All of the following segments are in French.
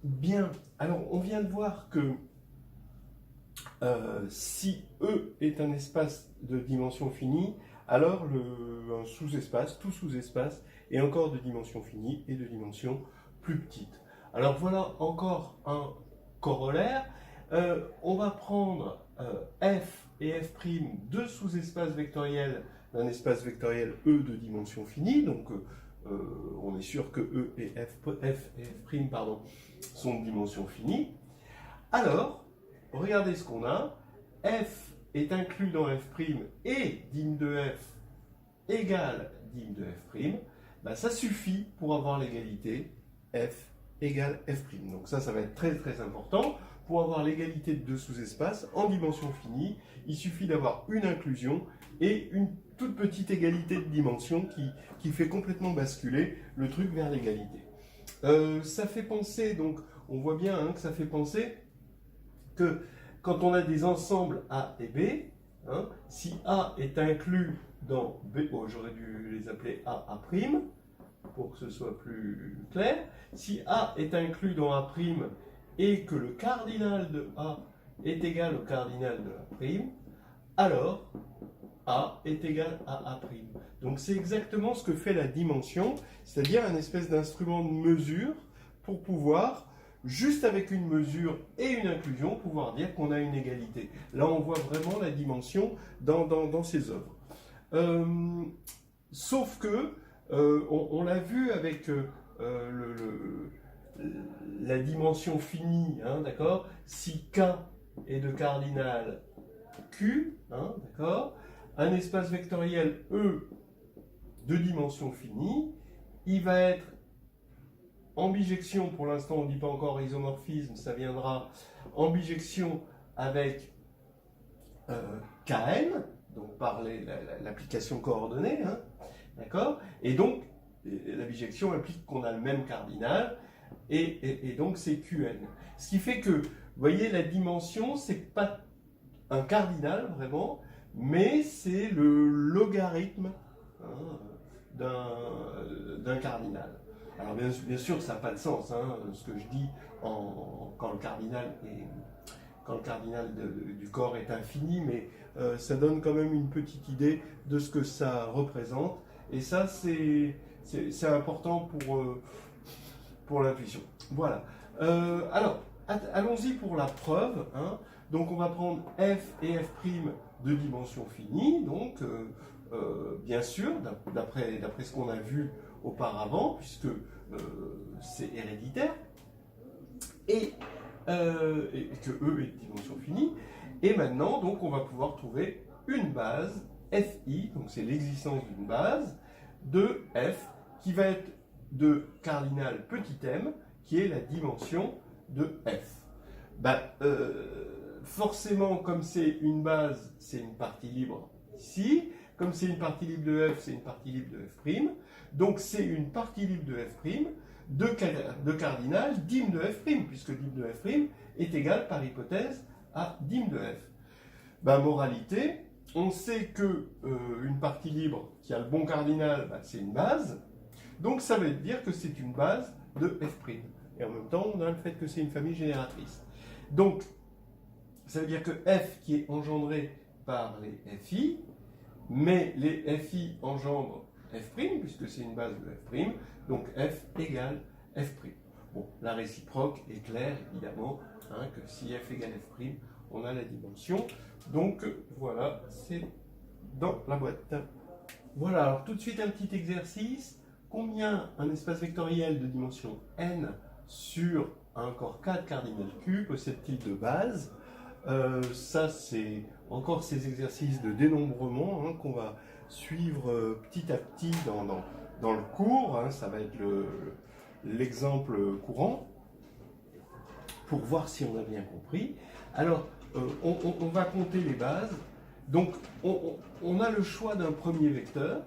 Bien, alors on vient de voir que si E est un espace de dimension finie, alors un sous-espace, tout sous-espace, est encore de dimension finie et de dimension plus petite. Alors voilà encore un corollaire. On va prendre F et F', deux sous-espaces vectoriels d'un espace vectoriel E de dimension finie, donc on est sûr que E et F et F' pardon, sont de dimension finie. Alors, regardez ce qu'on a. F est inclus dans F' et dim de F égale dim de F'. Ben, ça suffit pour avoir l'égalité F égale F'. Donc ça va être très très important. Pour avoir l'égalité de deux sous-espaces en dimension finie, il suffit d'avoir une inclusion et une toute petite égalité de dimension qui fait complètement basculer le truc vers l'égalité. Ça fait penser, donc on voit bien que ça fait penser que quand on a des ensembles A et B, si A est inclus dans B, j'aurais dû les appeler A, A', pour que ce soit plus clair. Si A est inclus dans A' et que le cardinal de A est égal au cardinal de A', alors A est égal à A'. Donc c'est exactement ce que fait la dimension, c'est-à-dire un espèce d'instrument de mesure pour pouvoir, juste avec une mesure et une inclusion, pouvoir dire qu'on a une égalité. Là, on voit vraiment la dimension dans ces œuvres. Sauf que, on l'a vu avec la dimension finie, d'accord. Si K est de cardinal Q, d'accord, un espace vectoriel E de dimension finie, il va être en bijection, pour l'instant on ne dit pas encore isomorphisme, ça viendra en bijection avec Kn, donc par l'application coordonnée, d'accord. Et donc la bijection implique qu'on a le même cardinal, et donc c'est Qn. Ce qui fait que, vous voyez, la dimension, c'est pas un cardinal vraiment, mais c'est le logarithme d'un cardinal. Alors bien sûr, ça n'a pas de sens, ce que je dis quand le cardinal du corps est infini, mais ça donne quand même une petite idée de ce que ça représente. Et ça, c'est important pour l'intuition. Voilà. Alors, allons-y pour la preuve. Donc on va prendre F et F' de dimension finie, donc bien sûr, d'après ce qu'on a vu auparavant, puisque c'est héréditaire, et que E est de dimension finie. Et maintenant, donc, on va pouvoir trouver une base, Fi, donc c'est l'existence d'une base, de F, qui va être de cardinal petit m, qui est la dimension de F. Forcément, comme c'est une base, c'est une partie libre ici. Comme c'est une partie libre de F, c'est une partie libre de F'. Donc c'est une partie libre de F' de cardinal dim de F', puisque dim de F' est égal par hypothèse à dim de F. Moralité, on sait que une partie libre qui a le bon cardinal, c'est une base. Donc ça veut dire que c'est une base de F'. Et en même temps, on a le fait que c'est une famille génératrice. Donc, ça veut dire que F qui est engendré par les Fi, mais les Fi engendrent F', puisque c'est une base de F', donc F égale F'. Bon, la réciproque est claire, évidemment, que si F égale F', on a la dimension. Donc, voilà, c'est dans la boîte. Voilà, alors tout de suite un petit exercice. Combien un espace vectoriel de dimension n sur un corps 4 cardinal Q possède-t-il de base? Ça, c'est encore ces exercices de dénombrement qu'on va suivre petit à petit dans le cours. Ça va être l'exemple courant pour voir si on a bien compris. Alors, on va compter les bases. Donc, on a le choix d'un premier vecteur.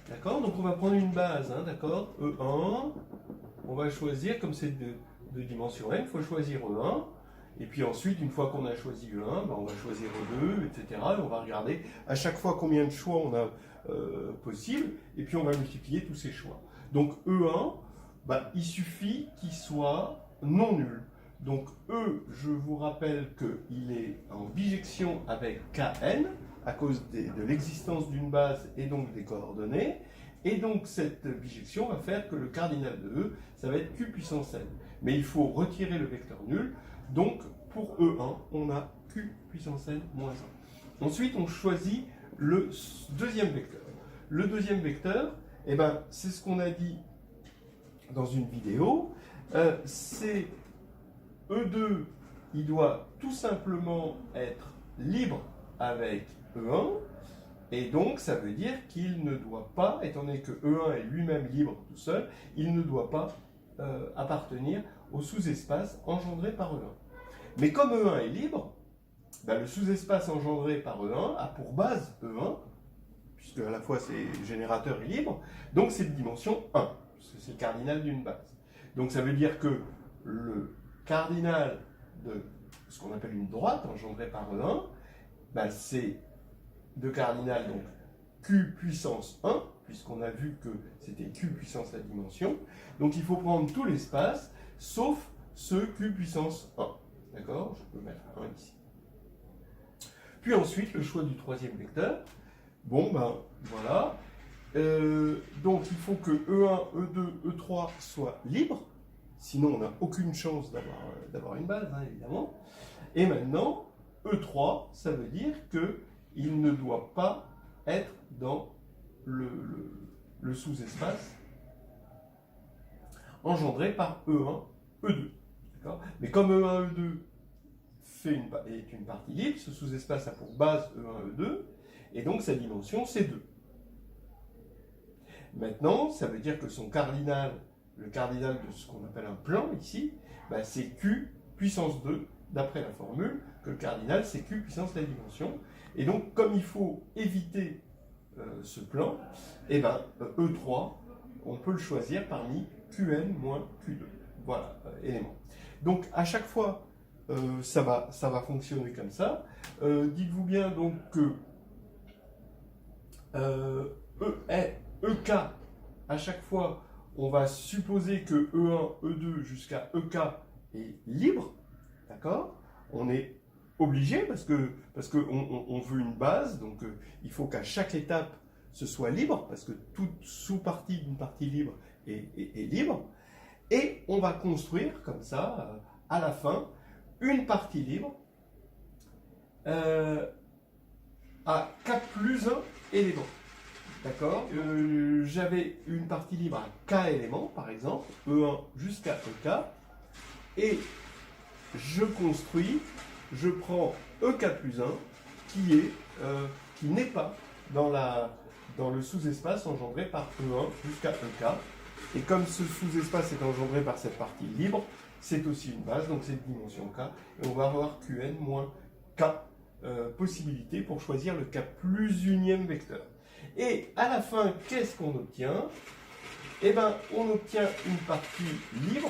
D'accord? Donc, on va prendre une base, d'accord? E1. On va choisir, comme c'est de dimension n, il faut choisir E1. Et puis ensuite, une fois qu'on a choisi E1, on va choisir E2, etc. Et on va regarder à chaque fois combien de choix on a possible. Et puis on va multiplier tous ces choix. Donc E1, il suffit qu'il soit non nul. Donc E, je vous rappelle qu'il est en bijection avec Kn, à cause de l'existence d'une base et donc des coordonnées. Et donc cette bijection va faire que le cardinal de E, ça va être Q puissance n. Mais il faut retirer le vecteur nul. Donc pour E1, on a Q puissance n moins 1. Ensuite, on choisit le deuxième vecteur. Le deuxième vecteur, eh ben, c'est ce qu'on a dit dans une vidéo. C'est E2, il doit tout simplement être libre avec E1. Et donc, ça veut dire qu'il ne doit pas, étant donné que E1 est lui-même libre tout seul, il ne doit pas appartenir au sous-espace engendré par E1. Mais comme E1 est libre, ben le sous-espace engendré par E1 a pour base E1, puisque à la fois c'est générateur et libre, donc c'est de dimension 1, parce que c'est le cardinal d'une base. Donc ça veut dire que le cardinal de ce qu'on appelle une droite engendrée par E1, ben c'est de cardinal donc Q puissance 1, puisqu'on a vu que c'était Q puissance la dimension. Donc il faut prendre tout l'espace, sauf ce Q puissance 1. D'accord? Je peux mettre 1 ici. Puis ensuite, le choix du troisième vecteur. Bon, ben voilà. Donc il faut que E1, E2, E3 soient libres. Sinon, on n'a aucune chance d'avoir une base, hein, évidemment. Et maintenant, E3, ça veut dire qu'il ne doit pas être dans le sous-espace engendré par E1, E2. Mais comme E1, E2 est une partie libre, ce sous-espace a pour base E1, E2, et donc sa dimension c'est 2. Maintenant, ça veut dire que son cardinal, le cardinal de ce qu'on appelle un plan ici, bah, c'est Q puissance 2, d'après la formule, que le cardinal c'est Q puissance la dimension. Et donc, comme il faut éviter ce plan, et ben, E3, on peut le choisir parmi Qn moins Q2. Voilà, élément. Donc, à chaque fois, ça va fonctionner comme ça. Dites-vous bien donc que EK, à chaque fois, on va supposer que E1, E2 jusqu'à EK est libre, d'accord? On est obligé parce qu'on veut une base, donc il faut qu'à chaque étape ce soit libre, parce que toute sous-partie d'une partie libre est libre, et on va construire comme ça, à la fin, une partie libre à K plus 1 éléments. D'accord? J'avais une partie libre à K éléments, par exemple, E1 jusqu'à EK, et je construis, je prends EK plus 1, qui n'est pas dans le sous-espace engendré par E1 jusqu'à EK. Et comme ce sous-espace est engendré par cette partie libre, c'est aussi une base, donc c'est de dimension K, et on va avoir Qn moins K possibilités pour choisir le K plus unième vecteur. Et à la fin, qu'est-ce qu'on obtient? Eh bien, on obtient une partie libre.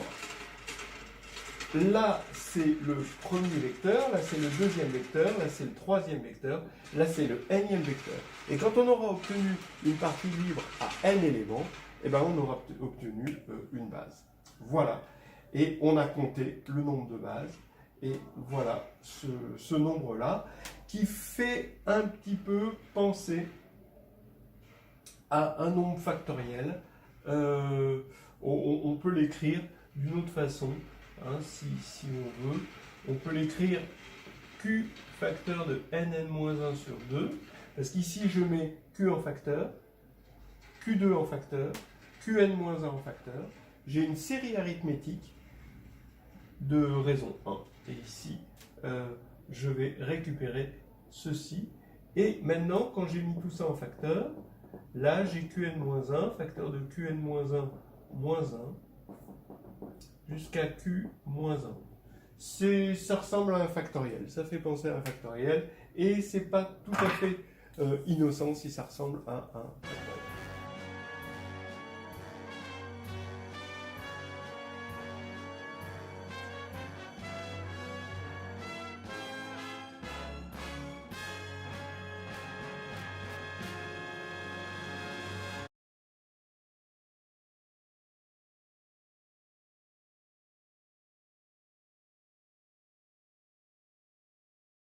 Là, c'est le premier vecteur, là, c'est le deuxième vecteur, là, c'est le troisième vecteur, là, c'est le nème vecteur. Et quand on aura obtenu une partie libre à n éléments, eh bien, on aura obtenu une base. Voilà. Et on a compté le nombre de bases. Et voilà ce nombre-là qui fait un petit peu penser à un nombre factoriel. On peut l'écrire d'une autre façon, hein, si on veut. On peut l'écrire Q facteur de nn-1 sur 2, parce qu'ici je mets Q en facteur, Q2 en facteur, Qn-1 en facteur. J'ai une série arithmétique de raison 1. Et ici, je vais récupérer ceci. Et maintenant, quand j'ai mis tout ça en facteur, là, j'ai Qn-1, facteur de Qn-1, moins 1, jusqu'à Q-1. Ça ressemble à un factoriel, ça fait penser à un factoriel, et c'est pas tout à fait innocent si ça ressemble à un factoriel.